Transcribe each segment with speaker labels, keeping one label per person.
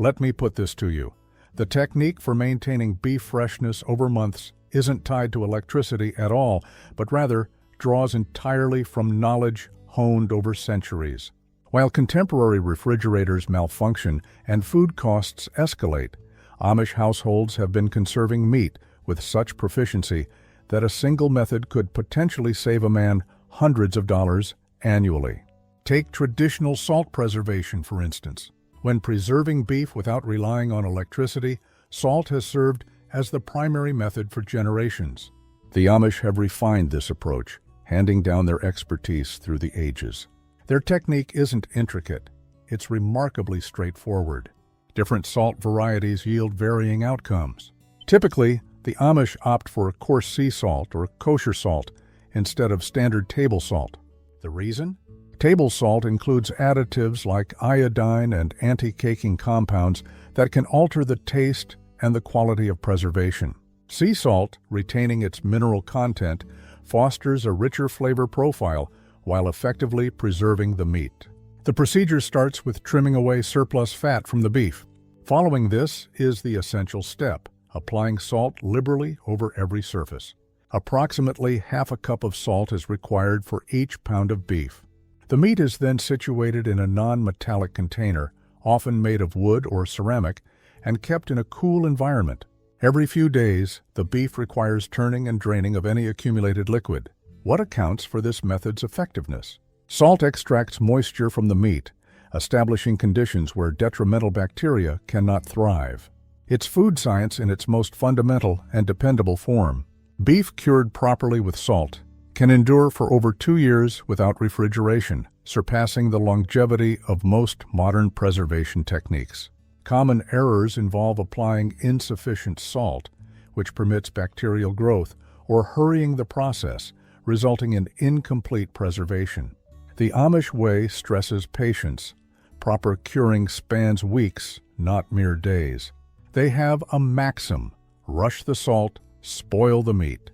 Speaker 1: Let me put this to you. The technique for maintaining beef freshness over months isn't tied to electricity at all, but rather draws entirely from knowledge honed over centuries. While contemporary refrigerators malfunction and food costs escalate, Amish households have been conserving meat with such proficiency that a single method could potentially save a man hundreds of dollars annually. Take traditional salt preservation, for instance. When preserving beef without relying on electricity, salt has served as the primary method for generations. The Amish have refined this approach, handing down their expertise through the ages. Their technique isn't intricate, it's remarkably straightforward. Different salt varieties yield varying outcomes. Typically, the Amish opt for coarse sea salt or kosher salt instead of standard table salt. The reason? Table salt includes additives like iodine and anti-caking compounds that can alter the taste and the quality of preservation. Sea salt, retaining its mineral content, fosters a richer flavor profile while effectively preserving the meat. The procedure starts with trimming away surplus fat from the beef. Following this is the essential step, applying salt liberally over every surface. Approximately half a cup of salt is required for each pound of beef. The meat is then situated in a non-metallic container, often made of wood or ceramic, and kept in a cool environment. Every few days, the beef requires turning and draining of any accumulated liquid. What accounts for this method's effectiveness? Salt extracts moisture from the meat, establishing conditions where detrimental bacteria cannot thrive. It's food science in its most fundamental and dependable form. Beef cured properly with salt can endure for over 2 years without refrigeration, surpassing the longevity of most modern preservation techniques. Common errors involve applying insufficient salt, which permits bacterial growth, or hurrying the process, resulting in incomplete preservation. The Amish way stresses patience. Proper curing spans weeks, not mere days. They have a maxim: rush the salt, spoil the meat.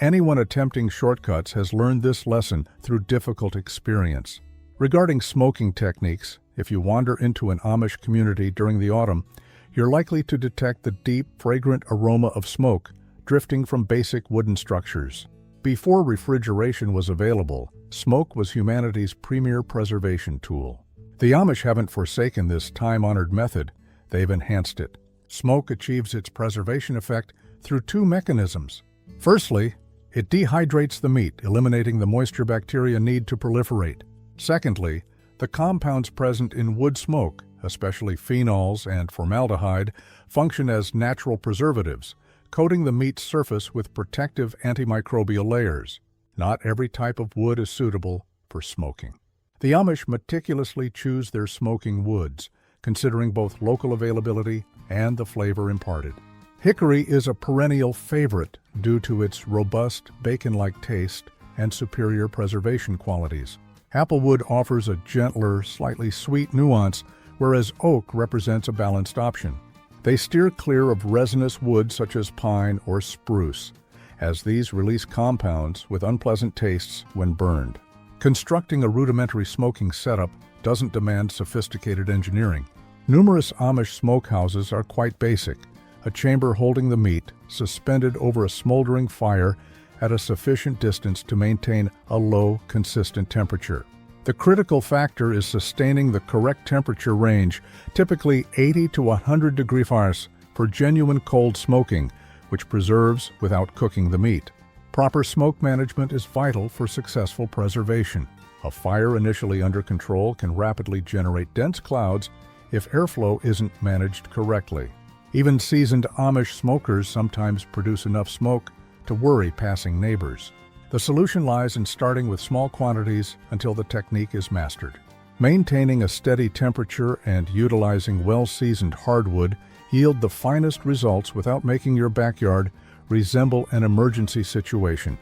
Speaker 1: Anyone attempting shortcuts has learned this lesson through difficult experience. Regarding smoking techniques, if you wander into an Amish community during the autumn, you're likely to detect the deep, fragrant aroma of smoke drifting from basic wooden structures. Before refrigeration was available, smoke was humanity's premier preservation tool. The Amish haven't forsaken this time-honored method, they've enhanced it. Smoke achieves its preservation effect through 2 mechanisms. Firstly, it dehydrates the meat, eliminating the moisture bacteria need to proliferate. Secondly, the compounds present in wood smoke, especially phenols and formaldehyde, function as natural preservatives, coating the meat's surface with protective antimicrobial layers. Not every type of wood is suitable for smoking. The Amish meticulously choose their smoking woods, considering both local availability and the flavor imparted. Hickory is a perennial favorite due to its robust, bacon-like taste and superior preservation qualities. Applewood offers a gentler, slightly sweet nuance, whereas oak represents a balanced option. They steer clear of resinous wood such as pine or spruce, as these release compounds with unpleasant tastes when burned. Constructing a rudimentary smoking setup doesn't demand sophisticated engineering. Numerous Amish smokehouses are quite basic: a chamber holding the meat, suspended over a smoldering fire at a sufficient distance to maintain a low, consistent temperature. The critical factor is sustaining the correct temperature range, typically 80 to 100 degrees Fahrenheit, for genuine cold smoking, which preserves without cooking the meat. Proper smoke management is vital for successful preservation. A fire initially under control can rapidly generate dense clouds if airflow isn't managed correctly. Even seasoned Amish smokers sometimes produce enough smoke to worry passing neighbors. The solution lies in starting with small quantities until the technique is mastered. Maintaining a steady temperature and utilizing well-seasoned hardwood yield the finest results without making your backyard resemble an emergency situation,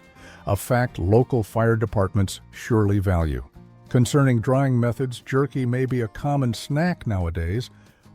Speaker 1: a fact local fire departments surely value. Concerning drying methods, jerky may be a common snack nowadays,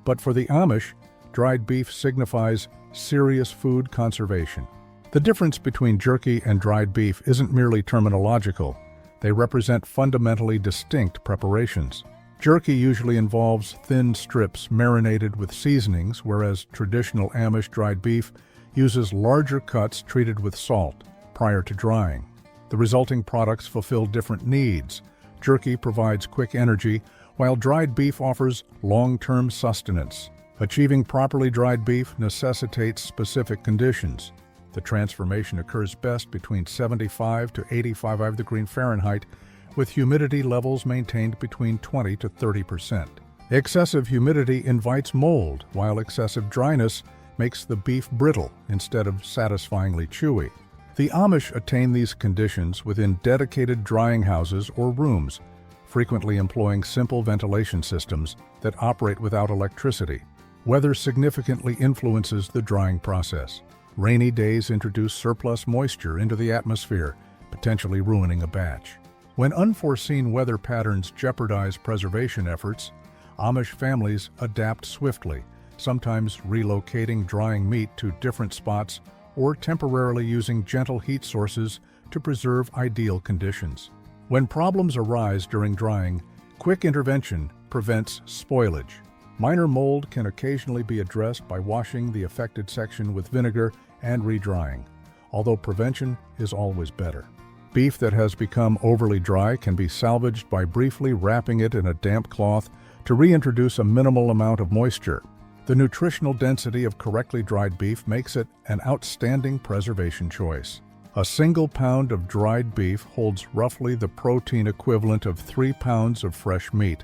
Speaker 1: but for the Amish, dried beef signifies serious food conservation. The difference between jerky and dried beef isn't merely terminological. They represent fundamentally distinct preparations. Jerky usually involves thin strips marinated with seasonings, whereas traditional Amish dried beef uses larger cuts treated with salt prior to drying. The resulting products fulfill different needs. Jerky provides quick energy, while dried beef offers long-term sustenance. Achieving properly dried beef necessitates specific conditions. The transformation occurs best between 75 to 85 degrees Fahrenheit, with humidity levels maintained between 20 to 30%. Excessive humidity invites mold, while excessive dryness makes the beef brittle instead of satisfyingly chewy. The Amish attain these conditions within dedicated drying houses or rooms, frequently employing simple ventilation systems that operate without electricity. Weather significantly influences the drying process. Rainy days introduce surplus moisture into the atmosphere, potentially ruining a batch. When unforeseen weather patterns jeopardize preservation efforts, Amish families adapt swiftly, sometimes relocating drying meat to different spots or temporarily using gentle heat sources to preserve ideal conditions. When problems arise during drying, quick intervention prevents spoilage. Minor mold can occasionally be addressed by washing the affected section with vinegar and redrying, although prevention is always better. Beef that has become overly dry can be salvaged by briefly wrapping it in a damp cloth to reintroduce a minimal amount of moisture. The nutritional density of correctly dried beef makes it an outstanding preservation choice. A single pound of dried beef holds roughly the protein equivalent of 3 pounds of fresh meat,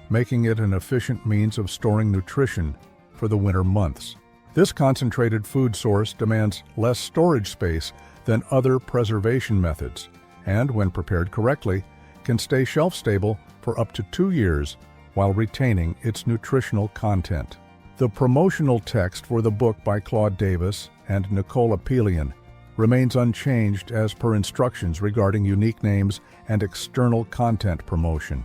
Speaker 1: making it an efficient means of storing nutrition for the winter months. This concentrated food source demands less storage space than other preservation methods, and when prepared correctly, can stay shelf-stable for up to 2 years while retaining its nutritional content. The promotional text for the book by Claude Davis and Nicole Apelian remains unchanged as per instructions regarding unique names and external content promotion.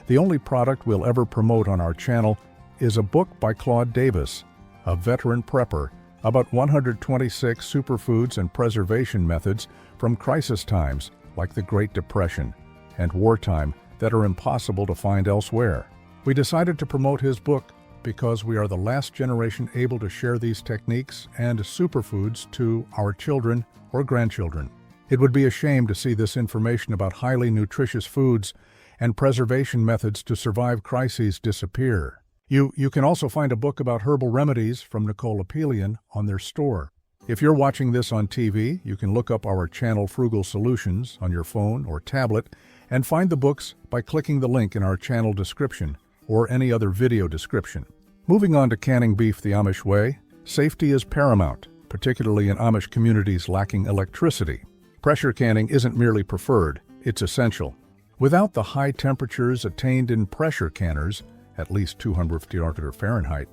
Speaker 1: The only product we'll ever promote on our channel is a book by Claude Davis, a veteran prepper, about 126 superfoods and preservation methods from crisis times like the Great Depression and wartime that are impossible to find elsewhere. We decided to promote his book because we are the last generation able to share these techniques and superfoods to our children or grandchildren. It would be a shame to see this information about highly nutritious foods and preservation methods to survive crises disappear. You can also find a book about herbal remedies from Nicole Apelian on their store. If you're watching this on TV, you can look up our channel Frugal Solutions on your phone or tablet and find the books by clicking the link in our channel description or any other video description. Moving on to canning beef the Amish way, safety is paramount, particularly in Amish communities lacking electricity. Pressure canning isn't merely preferred, it's essential. Without the high temperatures attained in pressure canners, at least 250 degrees Fahrenheit,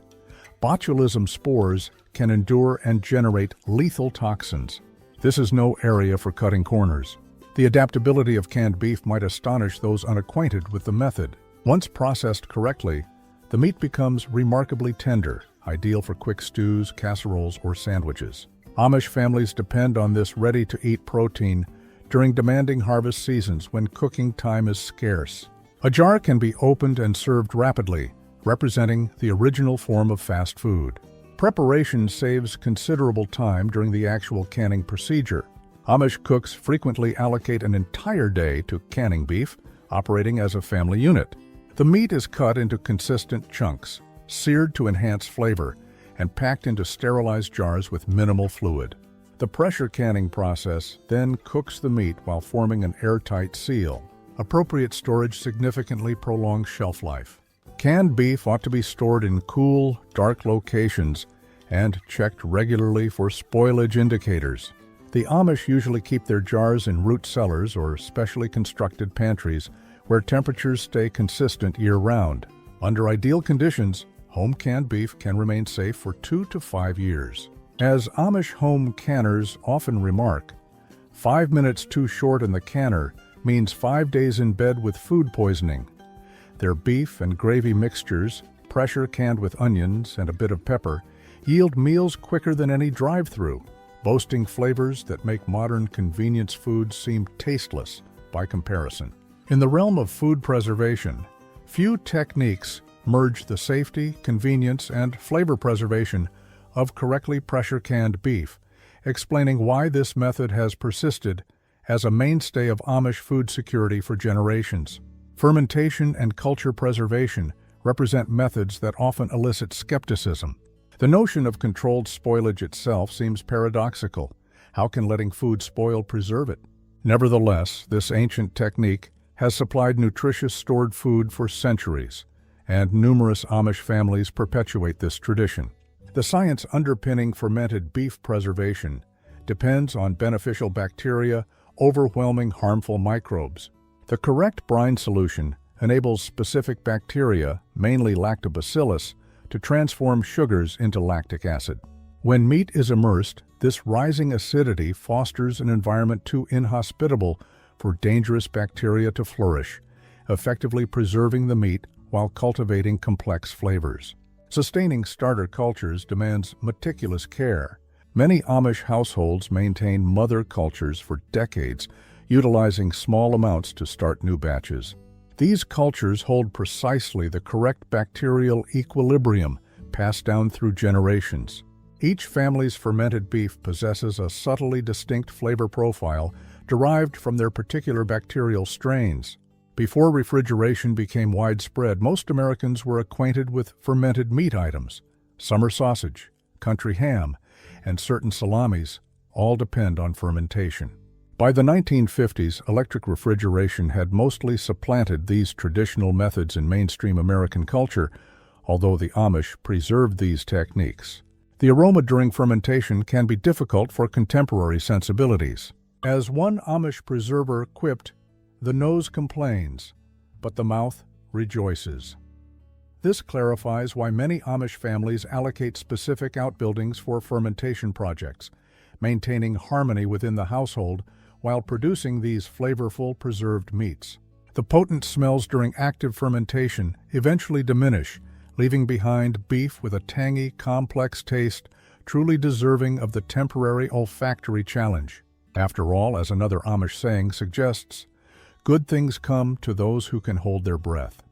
Speaker 1: botulism spores can endure and generate lethal toxins. This is no area for cutting corners. The adaptability of canned beef might astonish those unacquainted with the method. Once processed correctly, the meat becomes remarkably tender, ideal for quick stews, casseroles, or sandwiches. Amish families depend on this ready-to-eat protein during demanding harvest seasons when cooking time is scarce. A jar can be opened and served rapidly, representing the original form of fast food. Preparation saves considerable time during the actual canning procedure. Amish cooks frequently allocate an entire day to canning beef, operating as a family unit. The meat is cut into consistent chunks, seared to enhance flavor, and packed into sterilized jars with minimal fluid. The pressure canning process then cooks the meat while forming an airtight seal. Appropriate storage significantly prolongs shelf life. Canned beef ought to be stored in cool, dark locations and checked regularly for spoilage indicators. The Amish usually keep their jars in root cellars or specially constructed pantries where temperatures stay consistent year-round. Under ideal conditions, home canned beef can remain safe for 2 to 5 years. As Amish home canners often remark, 5 minutes too short in the canner means 5 days in bed with food poisoning. Their beef and gravy mixtures, pressure canned with onions and a bit of pepper, yield meals quicker than any drive-through, boasting flavors that make modern convenience foods seem tasteless by comparison. In the realm of food preservation, Few techniques merge the safety, convenience, and flavor preservation of correctly pressure-canned beef, explaining why this method has persisted as a mainstay of Amish food security for generations. Fermentation and culture preservation represent methods that often elicit skepticism. The notion of controlled spoilage itself seems paradoxical. How can letting food spoil preserve it? Nevertheless, this ancient technique has supplied nutritious stored food for centuries, and numerous Amish families perpetuate this tradition. The science underpinning fermented beef preservation depends on beneficial bacteria overwhelming harmful microbes. The correct brine solution enables specific bacteria, mainly lactobacillus, to transform sugars into lactic acid. When meat is immersed, this rising acidity fosters an environment too inhospitable for dangerous bacteria to flourish, effectively preserving the meat while cultivating complex flavors. Sustaining starter cultures demands meticulous care. Many Amish households maintain mother cultures for decades, utilizing small amounts to start new batches. These cultures hold precisely the correct bacterial equilibrium passed down through generations. Each family's fermented beef possesses a subtly distinct flavor profile derived from their particular bacterial strains. Before refrigeration became widespread, most Americans were acquainted with fermented meat items. Summer sausage, country ham, and certain salamis all depend on fermentation. By the 1950s, electric refrigeration had mostly supplanted these traditional methods in mainstream American culture, although the Amish preserved these techniques. The aroma during fermentation can be difficult for contemporary sensibilities. As one Amish preserver quipped, "The nose complains, but the mouth rejoices." This clarifies why many Amish families allocate specific outbuildings for fermentation projects, maintaining harmony within the household while producing these flavorful preserved meats. The potent smells during active fermentation eventually diminish, leaving behind beef with a tangy, complex taste truly deserving of the temporary olfactory challenge. After all, as another Amish saying suggests, good things come to those who can hold their breath.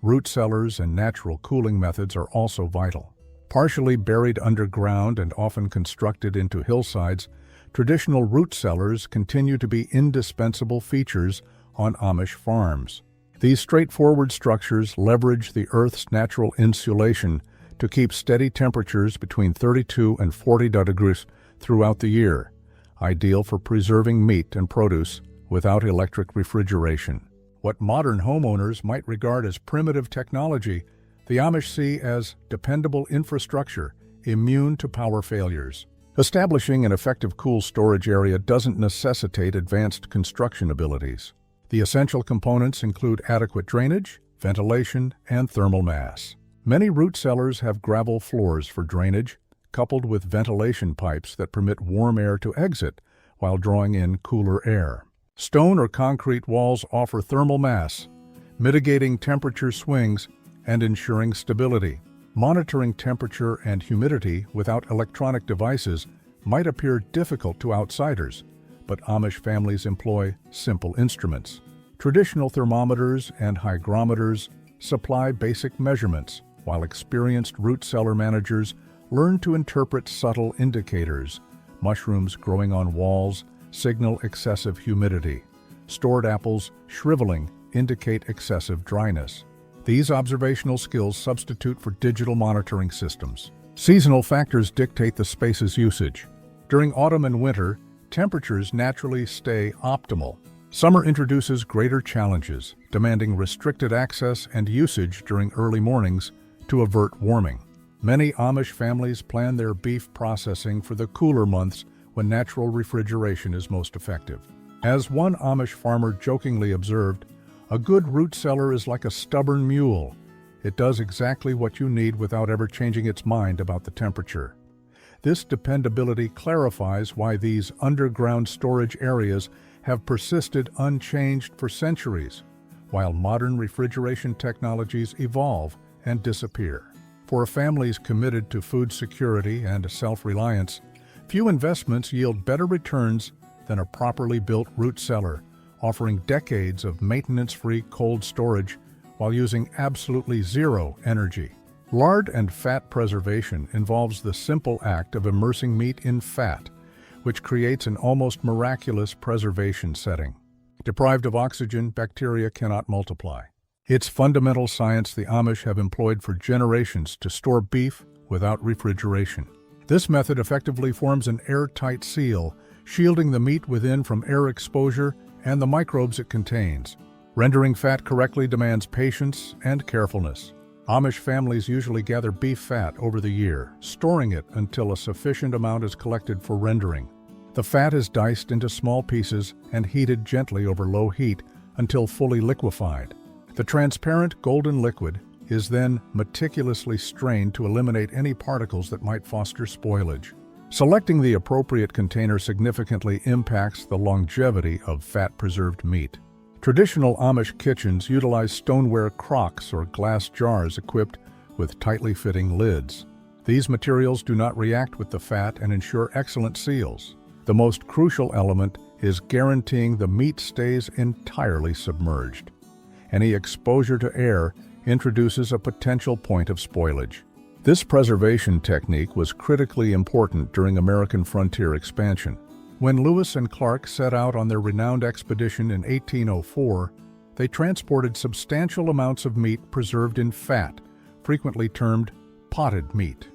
Speaker 1: Root cellars and natural cooling methods are also vital. Partially buried underground and often constructed into hillsides, traditional root cellars continue to be indispensable features on Amish farms. These straightforward structures leverage the Earth's natural insulation to keep steady temperatures between 32 and 40 degrees throughout the year, ideal for preserving meat and produce without electric refrigeration. What modern homeowners might regard as primitive technology, the Amish see as dependable infrastructure, immune to power failures. Establishing an effective cool storage area doesn't necessitate advanced construction abilities. The essential components include adequate drainage, ventilation, and thermal mass. Many root cellars have gravel floors for drainage, coupled with ventilation pipes that permit warm air to exit while drawing in cooler air. Stone or concrete walls offer thermal mass, mitigating temperature swings and ensuring stability. Monitoring temperature and humidity without electronic devices might appear difficult to outsiders, but Amish families employ simple instruments. Traditional thermometers and hygrometers supply basic measurements, while experienced root cellar managers learn to interpret subtle indicators. Mushrooms growing on walls signal excessive humidity. Stored apples shriveling indicate excessive dryness. These observational skills substitute for digital monitoring systems. Seasonal factors dictate the space's usage. During autumn and winter, temperatures naturally stay optimal. Summer introduces greater challenges, demanding restricted access and usage during early mornings to avert warming. Many Amish families plan their beef processing for the cooler months when natural refrigeration is most effective. As one Amish farmer jokingly observed, "A good root cellar is like a stubborn mule. It does exactly what you need without ever changing its mind about the temperature." This dependability clarifies why these underground storage areas have persisted unchanged for centuries, while modern refrigeration technologies evolve and disappear. For families committed to food security and self-reliance, few investments yield better returns than a properly built root cellar, offering decades of maintenance-free cold storage while using absolutely zero energy. Lard and fat preservation involves the simple act of immersing meat in fat, which creates an almost miraculous preservation setting. Deprived of oxygen, bacteria cannot multiply. It's fundamental science the Amish have employed for generations to store beef without refrigeration. This method effectively forms an airtight seal, shielding the meat within from air exposure and the microbes it contains. Rendering fat correctly demands patience and carefulness. Amish families usually gather beef fat over the year, storing it until a sufficient amount is collected for rendering. The fat is diced into small pieces and heated gently over low heat until fully liquefied. The transparent golden liquid is then meticulously strained to eliminate any particles that might foster spoilage. Selecting the appropriate container significantly impacts the longevity of fat-preserved meat. Traditional Amish kitchens utilize stoneware crocks or glass jars equipped with tightly fitting lids. These materials do not react with the fat and ensure excellent seals. The most crucial element is guaranteeing the meat stays entirely submerged. Any exposure to air introduces a potential point of spoilage. This preservation technique was critically important during American frontier expansion. When Lewis and Clark set out on their renowned expedition in 1804, they transported substantial amounts of meat preserved in fat, frequently termed potted meat.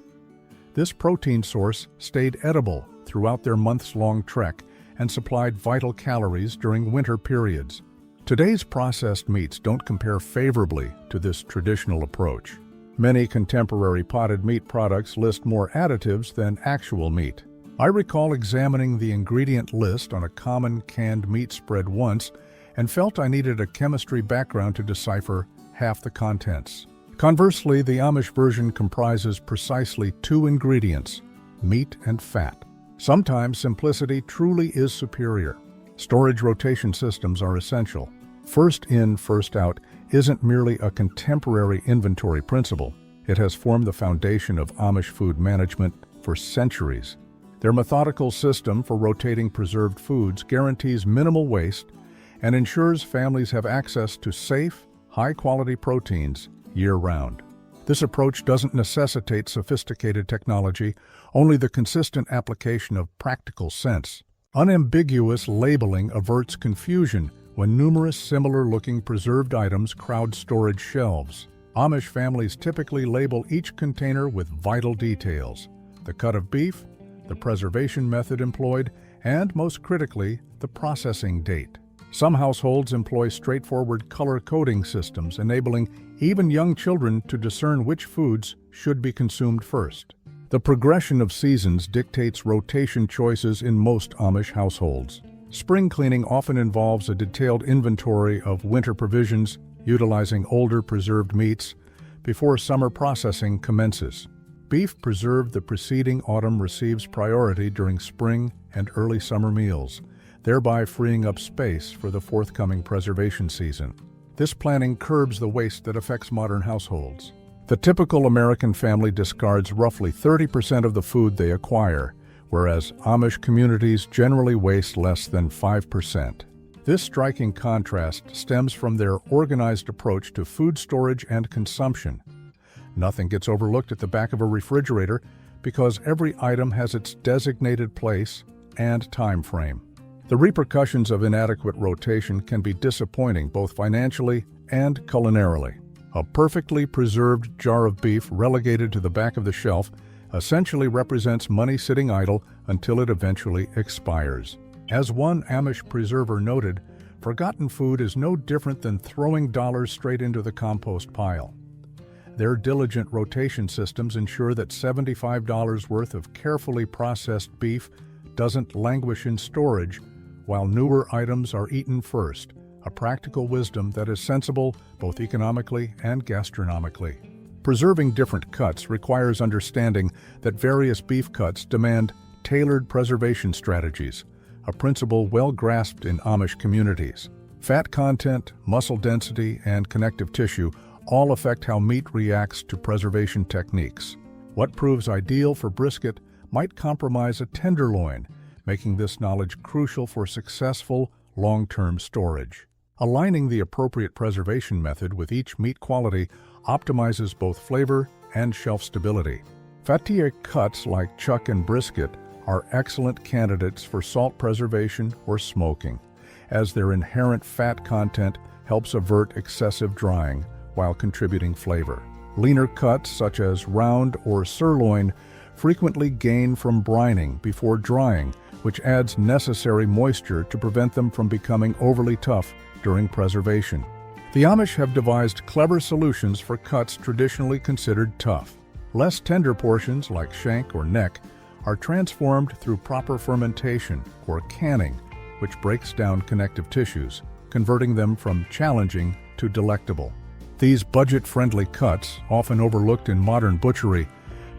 Speaker 1: This protein source stayed edible throughout their months-long trek and supplied vital calories during winter periods. Today's processed meats don't compare favorably to this traditional approach. Many contemporary potted meat products list more additives than actual meat. I recall examining the ingredient list on a common canned meat spread once and felt I needed a chemistry background to decipher half the contents. Conversely, the Amish version comprises precisely two ingredients, meat and fat. Sometimes simplicity truly is superior. Storage rotation systems are essential. First in, first out isn't merely a contemporary inventory principle. It has formed the foundation of Amish food management for centuries. Their methodical system for rotating preserved foods guarantees minimal waste and ensures families have access to safe, high-quality proteins year-round. This approach doesn't necessitate sophisticated technology, only the consistent application of practical sense. Unambiguous labeling averts confusion when numerous similar-looking preserved items crowd storage shelves. Amish families typically label each container with vital details: the cut of beef, the preservation method employed, and, most critically, the processing date. Some households employ straightforward color coding systems, enabling even young children to discern which foods should be consumed first. The progression of seasons dictates rotation choices in most Amish households. Spring cleaning often involves a detailed inventory of winter provisions, utilizing older preserved meats, before summer processing commences. Beef preserved the preceding autumn receives priority during spring and early summer meals, thereby freeing up space for the forthcoming preservation season. This planning curbs the waste that affects modern households. The typical American family discards roughly 30% of the food they acquire, whereas Amish communities generally waste less than 5%. This striking contrast stems from their organized approach to food storage and consumption. Nothing gets overlooked at the back of a refrigerator because every item has its designated place and time frame. The repercussions of inadequate rotation can be disappointing both financially and culinarily. A perfectly preserved jar of beef relegated to the back of the shelf essentially represents money sitting idle until it eventually expires. As one Amish preserver noted, forgotten food is no different than throwing dollars straight into the compost pile. Their diligent rotation systems ensure that $75 worth of carefully processed beef doesn't languish in storage, while newer items are eaten first, a practical wisdom that is sensible both economically and gastronomically. Preserving different cuts requires understanding that various beef cuts demand tailored preservation strategies, a principle well grasped in Amish communities. Fat content, muscle density, and connective tissue all affect how meat reacts to preservation techniques. What proves ideal for brisket might compromise a tenderloin, making this knowledge crucial for successful, long-term storage. Aligning the appropriate preservation method with each meat quality optimizes both flavor and shelf stability. Fattier cuts like chuck and brisket are excellent candidates for salt preservation or smoking, as their inherent fat content helps avert excessive drying while contributing flavor. Leaner cuts, such as round or sirloin, frequently gain from brining before drying, which adds necessary moisture to prevent them from becoming overly tough during preservation. The Amish have devised clever solutions for cuts traditionally considered tough. Less tender portions, like shank or neck, are transformed through proper fermentation or canning, which breaks down connective tissues, converting them from challenging to delectable. These budget-friendly cuts, often overlooked in modern butchery,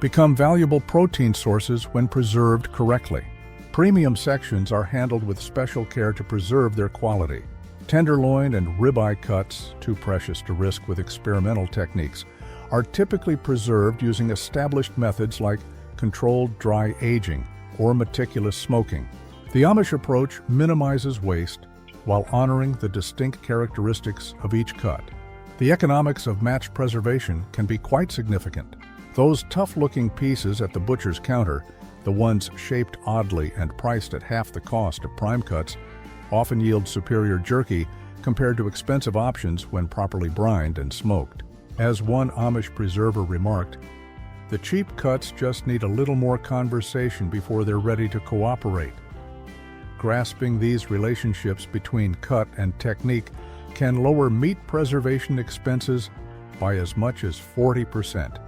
Speaker 1: become valuable protein sources when preserved correctly. Premium sections are handled with special care to preserve their quality. Tenderloin and ribeye cuts, too precious to risk with experimental techniques, are typically preserved using established methods like controlled dry aging or meticulous smoking. The Amish approach minimizes waste while honoring the distinct characteristics of each cut. The economics of matched preservation can be quite significant. Those tough-looking pieces at the butcher's counter, the ones shaped oddly and priced at half the cost of prime cuts, often yield superior jerky compared to expensive options when properly brined and smoked. As one Amish preserver remarked, "The cheap cuts just need a little more conversation before they're ready to cooperate." Grasping these relationships between cut and technique can lower meat preservation expenses by as much as 40%,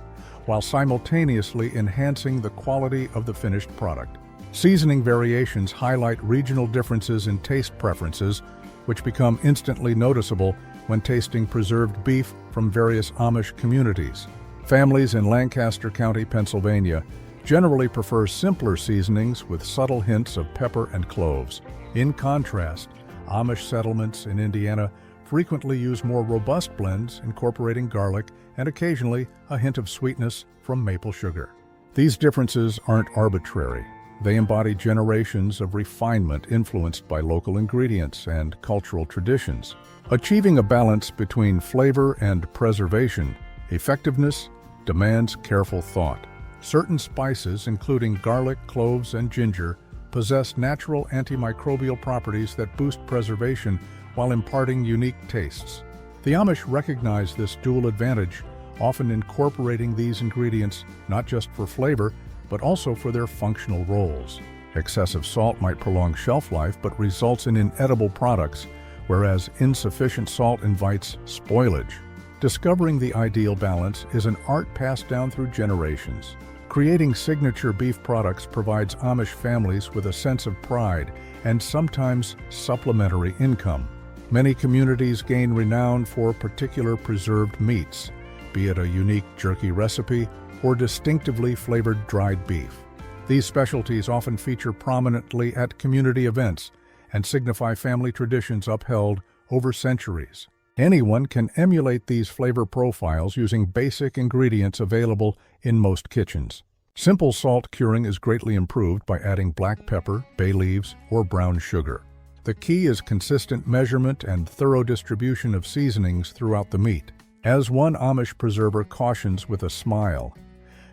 Speaker 1: while simultaneously enhancing the quality of the finished product. Seasoning variations highlight regional differences in taste preferences, which become instantly noticeable when tasting preserved beef from various Amish communities. Families in Lancaster County, Pennsylvania, generally prefer simpler seasonings with subtle hints of pepper and cloves. In contrast, Amish settlements in Indiana frequently use more robust blends incorporating garlic and occasionally a hint of sweetness from maple sugar. These differences aren't arbitrary. They embody generations of refinement influenced by local ingredients and cultural traditions. Achieving a balance between flavor and preservation, effectiveness, demands careful thought. Certain spices, including garlic, cloves, and ginger, possess natural antimicrobial properties that boost preservation while imparting unique tastes. The Amish recognize this dual advantage, often incorporating these ingredients not just for flavor, but also for their functional roles. Excessive salt might prolong shelf life but results in inedible products, whereas insufficient salt invites spoilage. Discovering the ideal balance is an art passed down through generations. Creating signature beef products provides Amish families with a sense of pride and sometimes supplementary income. Many communities gain renown for particular preserved meats, be it a unique jerky recipe or distinctively flavored dried beef. These specialties often feature prominently at community events and signify family traditions upheld over centuries. Anyone can emulate these flavor profiles using basic ingredients available in most kitchens. Simple salt curing is greatly improved by adding black pepper, bay leaves, or brown sugar. The key is consistent measurement and thorough distribution of seasonings throughout the meat. As one Amish preserver cautions with a smile,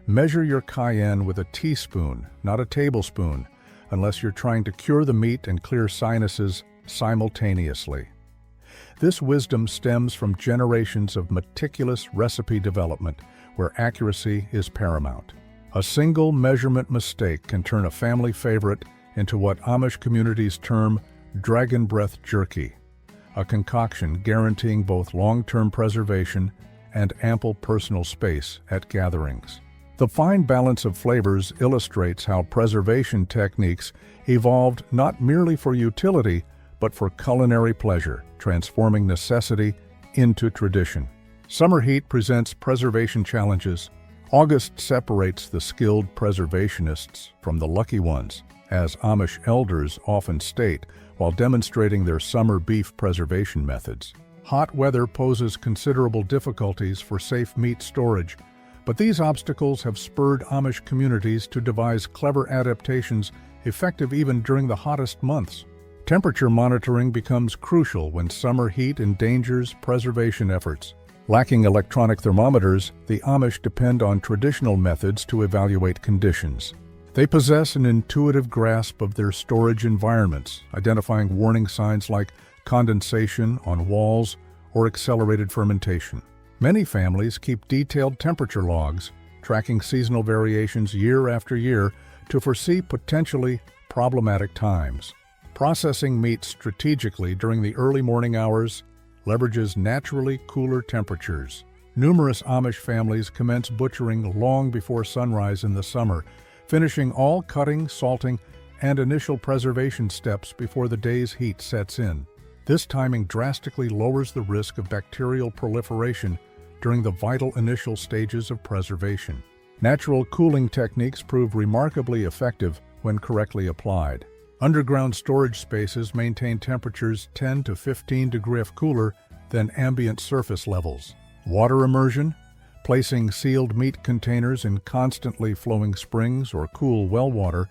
Speaker 1: measure your cayenne with a teaspoon, not a tablespoon, unless you're trying to cure the meat and clear sinuses simultaneously. This wisdom stems from generations of meticulous recipe development, where accuracy is paramount. A single measurement mistake can turn a family favorite into what Amish communities term dragon breath jerky, a concoction guaranteeing both long-term preservation and ample personal space at gatherings. The fine balance of flavors illustrates how preservation techniques evolved not merely for utility, but for culinary pleasure, transforming necessity into tradition. Summer heat presents preservation challenges. August separates the skilled preservationists from the lucky ones, as Amish elders often state while demonstrating their summer beef preservation methods. Hot weather poses considerable difficulties for safe meat storage, but these obstacles have spurred Amish communities to devise clever adaptations effective even during the hottest months. Temperature monitoring becomes crucial when summer heat endangers preservation efforts. Lacking electronic thermometers, the Amish depend on traditional methods to evaluate conditions. They possess an intuitive grasp of their storage environments, identifying warning signs like condensation on walls or accelerated fermentation. Many families keep detailed temperature logs, tracking seasonal variations year after year to foresee potentially problematic times. Processing meat strategically during the early morning hours leverages naturally cooler temperatures. Numerous Amish families commence butchering long before sunrise in the summer, finishing all cutting, salting, and initial preservation steps before the day's heat sets in. This timing drastically lowers the risk of bacterial proliferation during the vital initial stages of preservation. Natural cooling techniques prove remarkably effective when correctly applied. Underground storage spaces maintain temperatures 10 to 15 degrees cooler than ambient surface levels. Water immersion, placing sealed meat containers in constantly flowing springs or cool well water,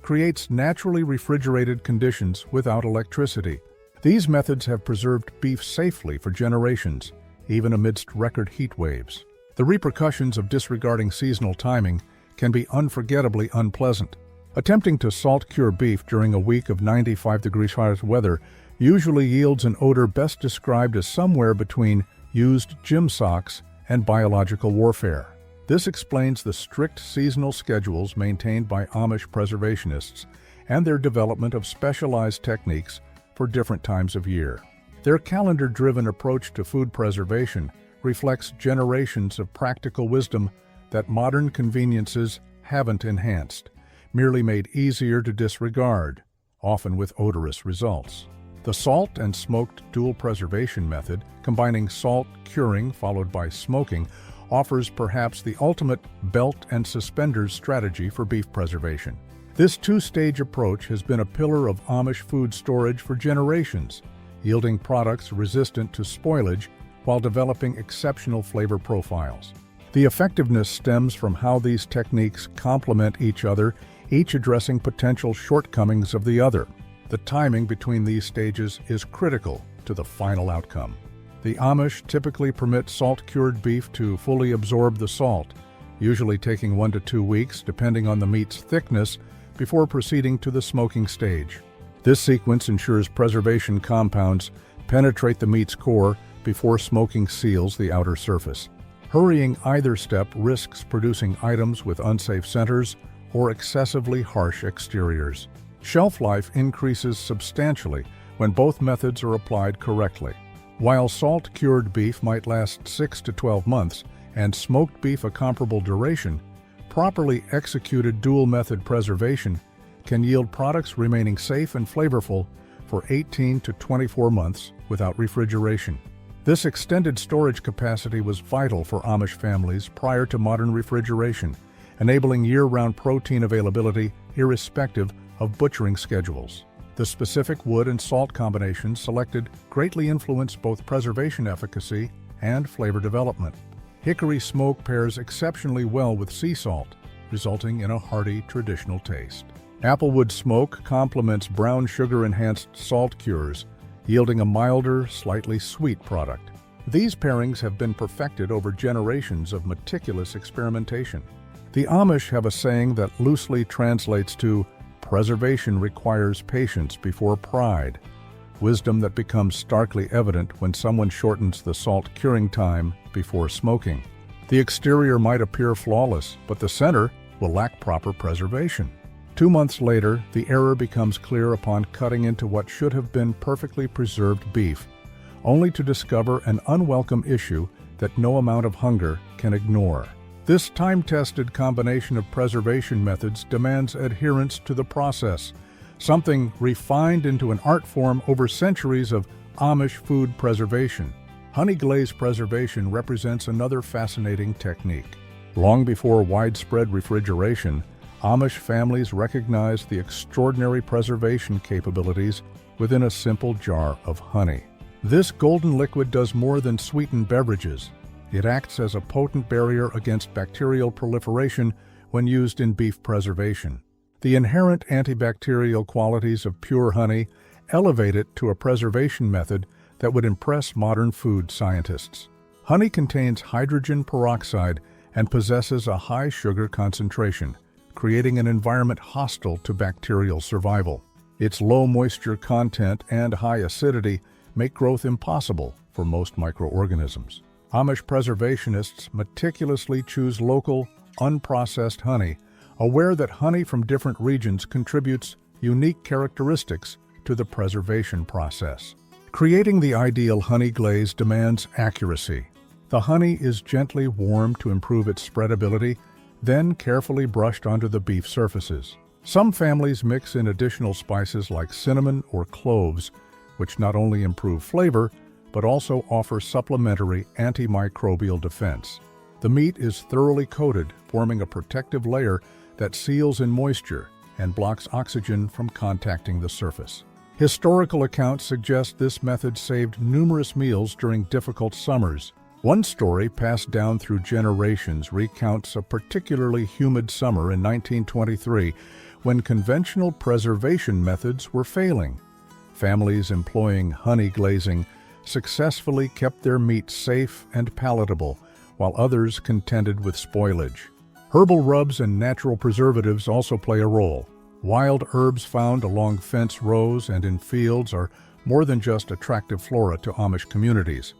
Speaker 1: creates naturally refrigerated conditions without electricity. These methods have preserved beef safely for generations, even amidst record heat waves. The repercussions of disregarding seasonal timing can be unforgettably unpleasant. Attempting to salt-cure beef during a week of 95 degrees Fahrenheit weather usually yields an odor best described as somewhere between used gym socks and biological warfare. This explains the strict seasonal schedules maintained by Amish preservationists and their development of specialized techniques for different times of year. Their calendar-driven approach to food preservation reflects generations of practical wisdom that modern conveniences haven't enhanced, merely made easier to disregard, often with odorous results. The salt and smoked dual preservation method, combining salt curing followed by smoking, offers perhaps the ultimate belt and suspenders strategy for beef preservation. This two-stage approach has been a pillar of Amish food storage for generations, yielding products resistant to spoilage while developing exceptional flavor profiles. The effectiveness stems from how these techniques complement each other, each addressing potential shortcomings of the other. The timing between these stages is critical to the final outcome. The Amish typically permit salt-cured beef to fully absorb the salt, usually taking 1 to 2 weeks depending on the meat's thickness before proceeding to the smoking stage. This sequence ensures preservation compounds penetrate the meat's core before smoking seals the outer surface. Hurrying either step risks producing items with unsafe centers or excessively harsh exteriors. Shelf life increases substantially when both methods are applied correctly. While salt-cured beef might last 6 to 12 months and smoked beef a comparable duration, properly executed dual-method preservation can yield products remaining safe and flavorful for 18 to 24 months without refrigeration. This extended storage capacity was vital for Amish families prior to modern refrigeration, enabling year-round protein availability irrespective of butchering schedules. The specific wood and salt combinations selected greatly influence both preservation efficacy and flavor development. Hickory smoke pairs exceptionally well with sea salt, resulting in a hearty traditional taste. Applewood smoke complements brown sugar-enhanced salt cures, yielding a milder, slightly sweet product. These pairings have been perfected over generations of meticulous experimentation. The Amish have a saying that loosely translates to, "Preservation requires patience before pride," wisdom that becomes starkly evident when someone shortens the salt curing time before smoking. The exterior might appear flawless, but the center will lack proper preservation. 2 months later, the error becomes clear upon cutting into what should have been perfectly preserved beef, only to discover an unwelcome issue that no amount of hunger can ignore. This time-tested combination of preservation methods demands adherence to the process, something refined into an art form over centuries of Amish food preservation. Honey glaze preservation represents another fascinating technique. Long before widespread refrigeration, Amish families recognized the extraordinary preservation capabilities within a simple jar of honey. This golden liquid does more than sweeten beverages. It acts as a potent barrier against bacterial proliferation when used in beef preservation. The inherent antibacterial qualities of pure honey elevate it to a preservation method that would impress modern food scientists. Honey contains hydrogen peroxide and possesses a high sugar concentration, creating an environment hostile to bacterial survival. Its low moisture content and high acidity make growth impossible for most microorganisms. Amish preservationists meticulously choose local, unprocessed honey, aware that honey from different regions contributes unique characteristics to the preservation process. Creating the ideal honey glaze demands accuracy. The honey is gently warmed to improve its spreadability, then carefully brushed onto the beef surfaces. Some families mix in additional spices like cinnamon or cloves, which not only improve flavor, but also offer supplementary antimicrobial defense. The meat is thoroughly coated, forming a protective layer that seals in moisture and blocks oxygen from contacting the surface. Historical accounts suggest this method saved numerous meals during difficult summers. One story passed down through generations recounts a particularly humid summer in 1923 when conventional preservation methods were failing. Families employing honey glazing successfully kept their meat safe and palatable, while others contended with spoilage. Herbal rubs and natural preservatives also play a role. Wild herbs found along fence rows and in fields are more than just attractive flora to Amish communities.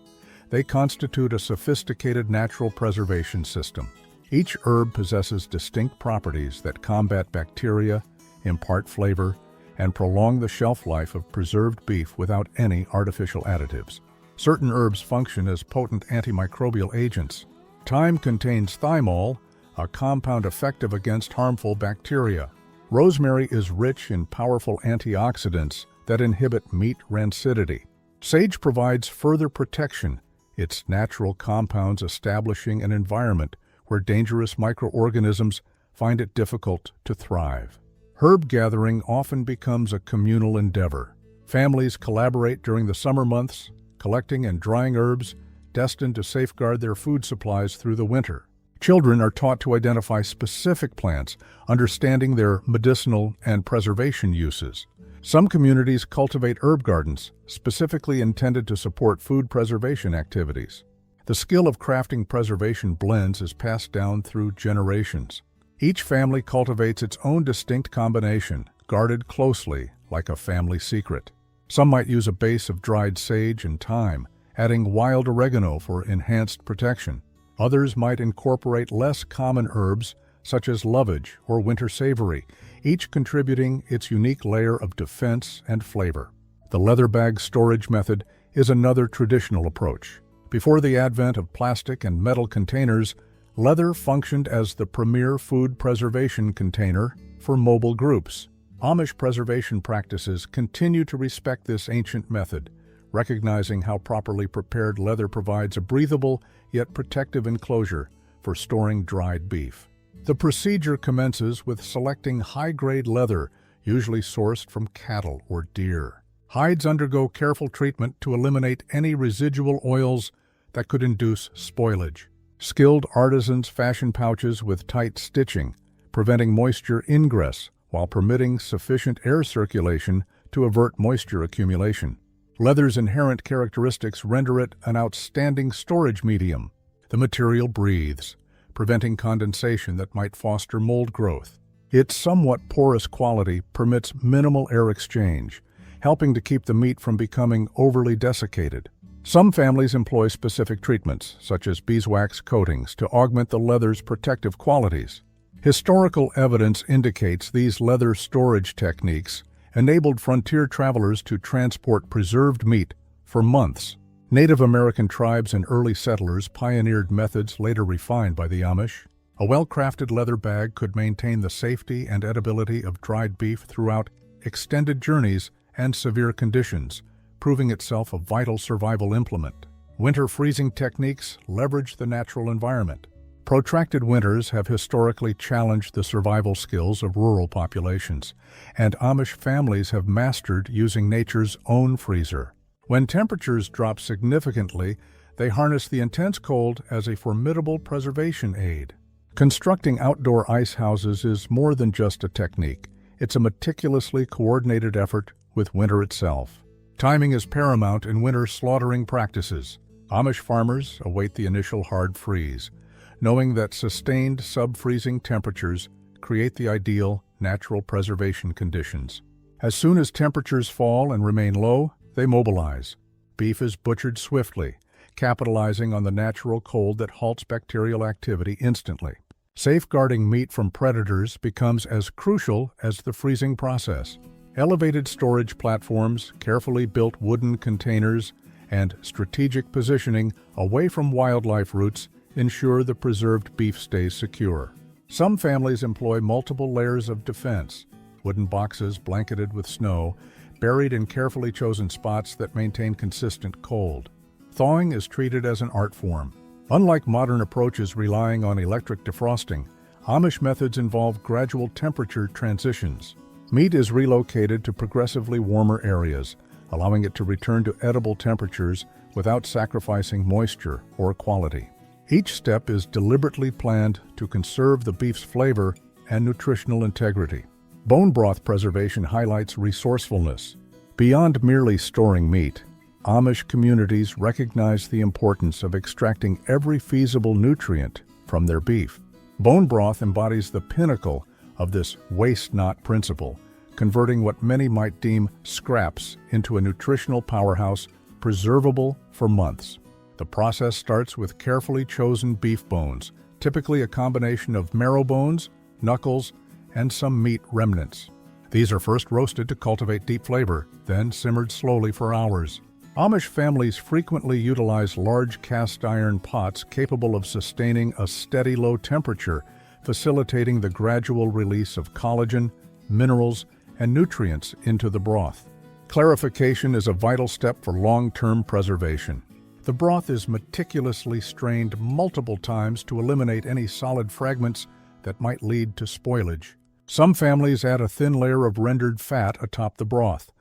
Speaker 1: They constitute a sophisticated natural preservation system. Each herb possesses distinct properties that combat bacteria, impart flavor, and prolong the shelf life of preserved beef without any artificial additives. Certain herbs function as potent antimicrobial agents. Thyme contains thymol, a compound effective against harmful bacteria. Rosemary is rich in powerful antioxidants that inhibit meat rancidity. Sage provides further protection, its natural compounds establishing an environment where dangerous microorganisms find it difficult to thrive. Herb gathering often becomes a communal endeavor. Families collaborate during the summer months, collecting and drying herbs destined to safeguard their food supplies through the winter. Children are taught to identify specific plants, understanding their medicinal and preservation uses. Some communities cultivate herb gardens, specifically intended to support food preservation activities. The skill of crafting preservation blends is passed down through generations. Each family cultivates its own distinct combination, guarded closely like a family secret. Some might use a base of dried sage and thyme, adding wild oregano for enhanced protection. Others might incorporate less common herbs, such as lovage or winter savory, each contributing its unique layer of defense and flavor. The leather bag storage method is another traditional approach. Before the advent of plastic and metal containers, leather functioned as the premier food preservation container for mobile groups. Amish preservation practices continue to respect this ancient method, recognizing how properly prepared leather provides a breathable yet protective enclosure for storing dried beef. The procedure commences with selecting high-grade leather, usually sourced from cattle or deer. Hides undergo careful treatment to eliminate any residual oils that could induce spoilage. Skilled artisans fashion pouches with tight stitching, preventing moisture ingress while permitting sufficient air circulation to avert moisture accumulation. Leather's inherent characteristics render it an outstanding storage medium. The material breathes, preventing condensation that might foster mold growth. Its somewhat porous quality permits minimal air exchange, helping to keep the meat from becoming overly desiccated. Some families employ specific treatments, such as beeswax coatings, to augment the leather's protective qualities. Historical evidence indicates these leather storage techniques enabled frontier travelers to transport preserved meat for months. Native American tribes and early settlers pioneered methods later refined by the Amish. A well-crafted leather bag could maintain the safety and edibility of dried beef throughout extended journeys and severe conditions, proving itself a vital survival implement. Winter freezing techniques leverage the natural environment. Protracted winters have historically challenged the survival skills of rural populations, and Amish families have mastered using nature's own freezer. When temperatures drop significantly, they harness the intense cold as a formidable preservation aid. Constructing outdoor ice houses is more than just a technique. It's a meticulously coordinated effort with winter itself. Timing is paramount in winter slaughtering practices. Amish farmers await the initial hard freeze, knowing that sustained sub-freezing temperatures create the ideal natural preservation conditions. As soon as temperatures fall and remain low, they mobilize. Beef is butchered swiftly, capitalizing on the natural cold that halts bacterial activity instantly. Safeguarding meat from predators becomes as crucial as the freezing process. Elevated storage platforms, carefully built wooden containers, and strategic positioning away from wildlife routes ensure the preserved beef stays secure. Some families employ multiple layers of defense, wooden boxes blanketed with snow, buried in carefully chosen spots that maintain consistent cold. Thawing is treated as an art form. Unlike modern approaches relying on electric defrosting, Amish methods involve gradual temperature transitions. Meat is relocated to progressively warmer areas, allowing it to return to edible temperatures without sacrificing moisture or quality. Each step is deliberately planned to conserve the beef's flavor and nutritional integrity. Bone broth preservation highlights resourcefulness. Beyond merely storing meat, Amish communities recognize the importance of extracting every feasible nutrient from their beef. Bone broth embodies the pinnacle of this waste not principle, converting what many might deem scraps into a nutritional powerhouse preservable for months. The process starts with carefully chosen beef bones, typically a combination of marrow bones, knuckles, and some meat remnants. These are first roasted to cultivate deep flavor, then simmered slowly for hours. Amish families frequently utilize large cast iron pots capable of sustaining a steady low temperature, facilitating the gradual release of collagen, minerals, and nutrients into the broth. Clarification is a vital step for long-term preservation. The broth is meticulously strained multiple times to eliminate any solid fragments that might lead to spoilage. Some families add a thin layer of rendered fat atop the broth,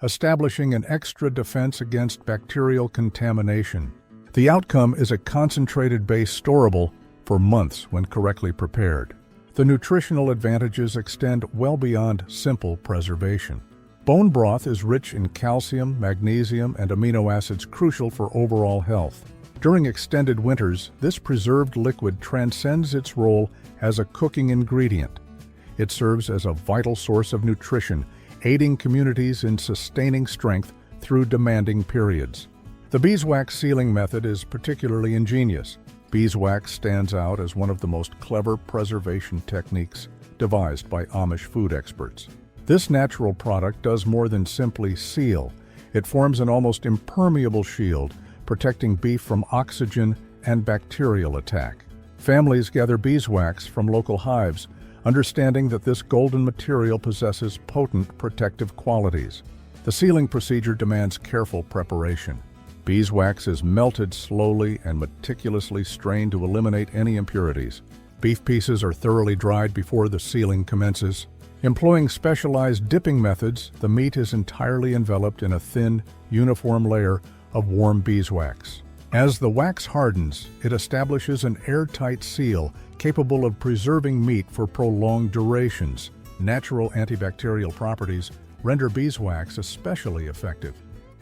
Speaker 1: establishing an extra defense against bacterial contamination. The outcome is a concentrated base storable for months when correctly prepared. The nutritional advantages extend well beyond simple preservation. Bone broth is rich in calcium, magnesium, and amino acids crucial for overall health. During extended winters, this preserved liquid transcends its role as a cooking ingredient. It serves as a vital source of nutrition, aiding communities in sustaining strength through demanding periods. The beeswax sealing method is particularly ingenious. Beeswax stands out as one of the most clever preservation techniques devised by Amish food experts. This natural product does more than simply seal. It forms an almost impermeable shield, protecting beef from oxygen and bacterial attack. Families gather beeswax from local hives, understanding that this golden material possesses potent protective qualities. The sealing procedure demands careful preparation. Beeswax is melted slowly and meticulously strained to eliminate any impurities. Beef pieces are thoroughly dried before the sealing commences. Employing specialized dipping methods, the meat is entirely enveloped in a thin, uniform layer of warm beeswax. As the wax hardens, it establishes an airtight seal capable of preserving meat for prolonged durations. Natural antibacterial properties render beeswax especially effective.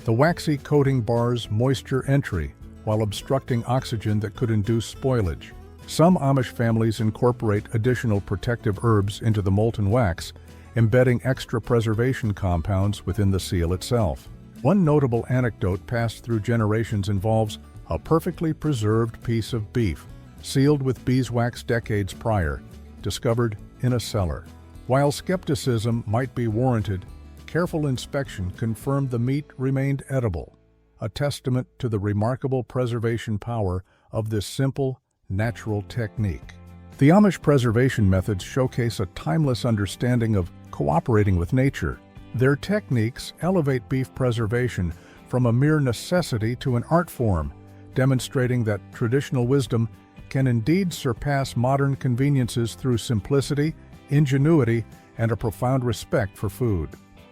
Speaker 1: The waxy coating bars moisture entry while obstructing oxygen that could induce spoilage. Some Amish families incorporate additional protective herbs into the molten wax, embedding extra preservation compounds within the seal itself. One notable anecdote passed through generations involves a perfectly preserved piece of beef, sealed with beeswax decades prior, discovered in a cellar. While skepticism might be warranted, careful inspection confirmed the meat remained edible, a testament to the remarkable preservation power of this simple, natural technique. The Amish preservation methods showcase a timeless understanding of cooperating with nature. Their techniques elevate beef preservation from a mere necessity to an art form, demonstrating that traditional wisdom can indeed surpass modern conveniences through simplicity, ingenuity, and a profound respect for food.